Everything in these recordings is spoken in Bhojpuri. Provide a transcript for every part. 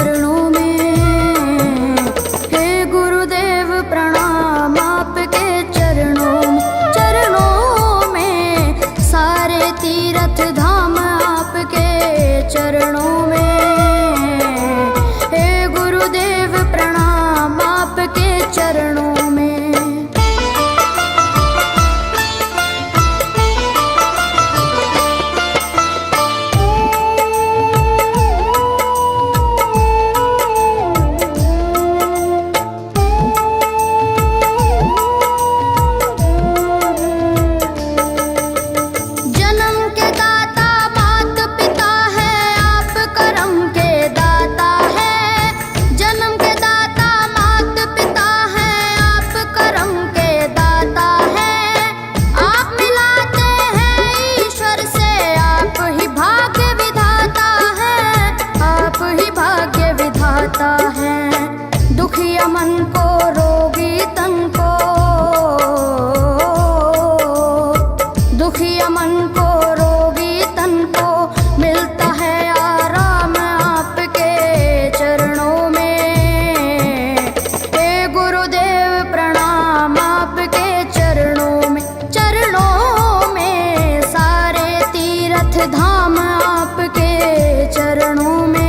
चरणों में। हे गुरुदेव प्रणाम आपके चरणों में, सारे तीर्थ धाम आपके चरणों में। हे गुरुदेव प्रणाम आपके चरणों में। दुखिया मन को रोगी तन को, दुखिया मन को रोगी तन को मिलता है आराम आपके चरणों में। हे गुरुदेव प्रणाम आपके चरणों में। चरणों में सारे तीर्थ धाम आपके चरणों में।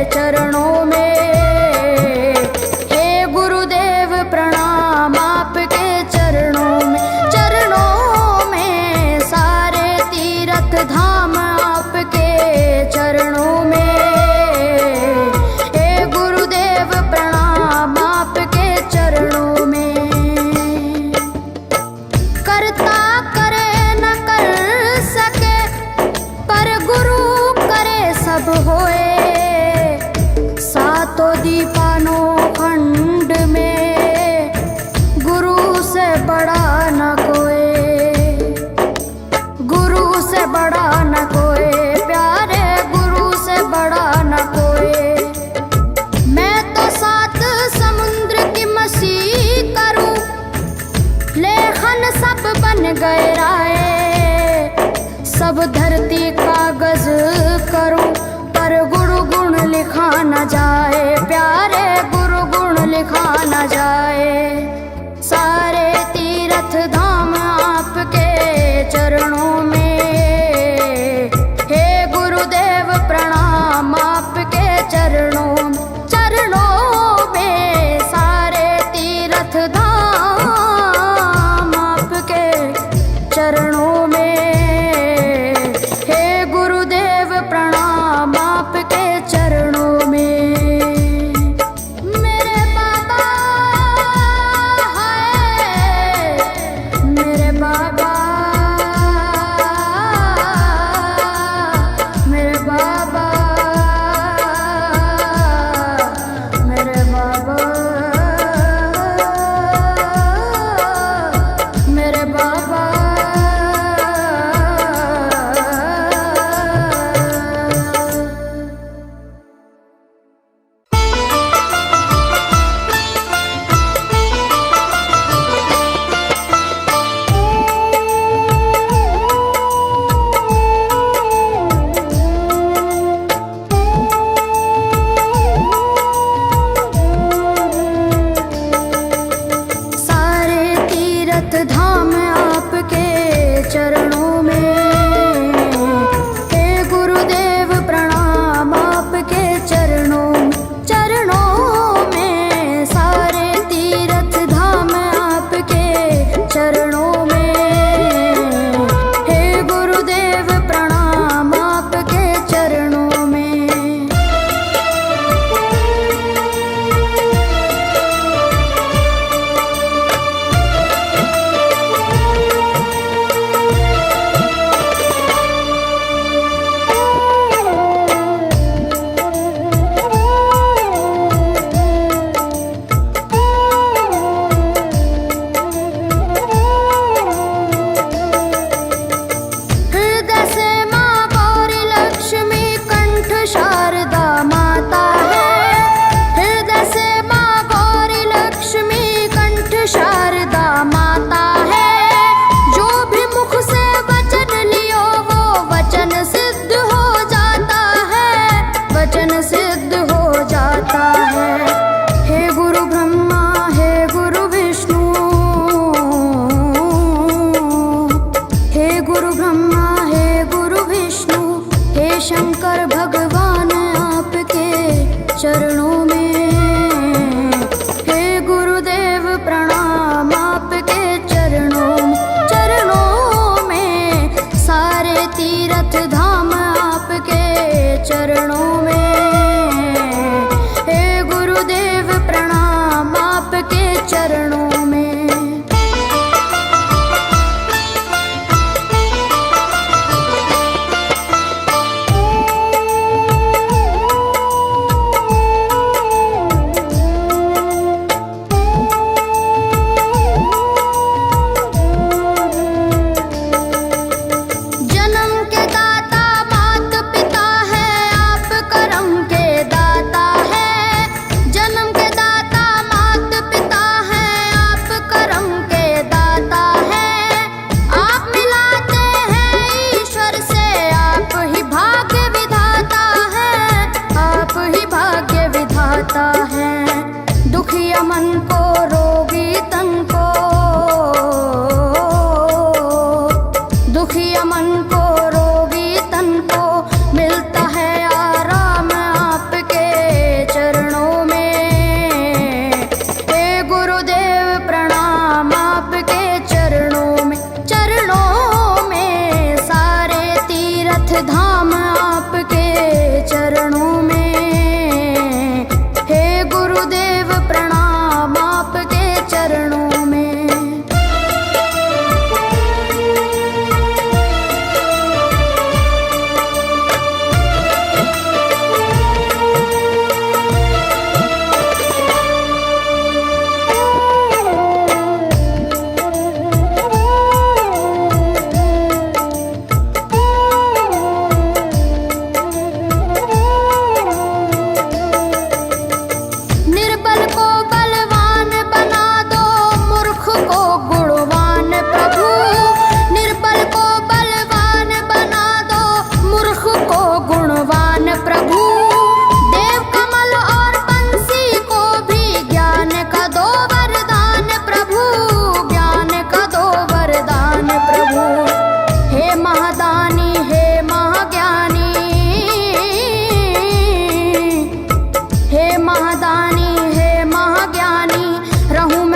चरणों में। हे गुरुदेव प्रणाम आपके चरणों में। चरणों में सारे तीर्थ धाम आपके चरणों में। हे गुरुदेव प्रणाम आपके चरणों में। करता करे न कर सके, पर गुरु करे सब होए। सातों दीपानों खंड में गुरु से बड़ा न कोई, गुरु से बड़ा न कोई, प्यारे गुरु से बड़ा न कोई। मैं तो सात समुद्र की मसी करूं, लेखन सब बन गए राय। सब धरती कागज करूं, पर गुरु गुण लिखा न जाए। प्यारे गुरु गुण लिखा न जाए। सारे तीर्थ धाम आपके चरणों में। हे गुरुदेव प्रणाम आपके चरणों में। चरणों में सारे तीर्थ धाम आपके चरणों में। हे गुरुदेव प्रणाम आपके चरणों में। मेरे बाबा है, मेरे बाबा, मेरे बाबा, मेरे बाबा, मेरे बाबा। चरणों में। हे गुरुदेव प्रणाम आपके चरणों में, सारे तीर्थ धाम आपके चरणों में। हे गुरुदेव प्रणाम आपके चरणों में। शंकर भगवान आपके चरणों में। हे गुरुदेव प्रणाम आपके चरणों में, सारे तीर्थ धाम आपके चरणों में। हे गुरुदेव प्रणाम आपके चरणों में। दुखिया मन को रोगी तन को, दुखिया मन को रोगी तन को मिलता है आराम आपके चरणों में। हे गुरुदेव प्रणाम आपके चरणों में, सारे तीर्थ धाम आपके चरणों में। गुरुदेव प्रणाम आपके चरणों में।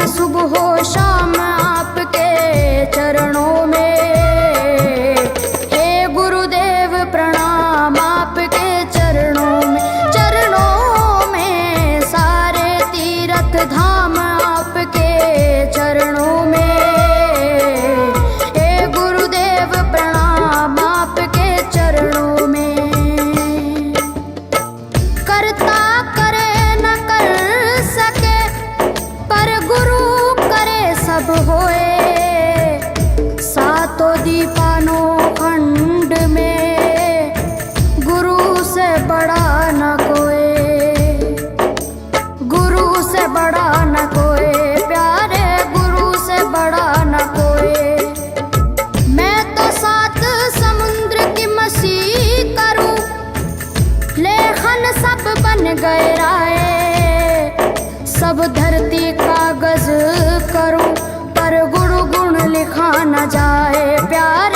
सुबह शाम आपके चरणों में। हे गुरुदेव प्रणाम आपके चरणों में, सारे तीर्थ धाम आपके चरणों में। हे गुरुदेव प्रणाम आपके चरणों में। करता करे न कर सके पर गुरु करे सब होए। सातों दीपानों खंड में गुरु से बड़ा न कोई, गुरु से बड़ा न कोई, प्यारे गुरु से बड़ा न कोई। मैं तो सात समुद्र की मसी करूं, लेखन सब बन गए राय। सब धरती कागज करूं पर गुरु गुण लिखा न जाए। प्यार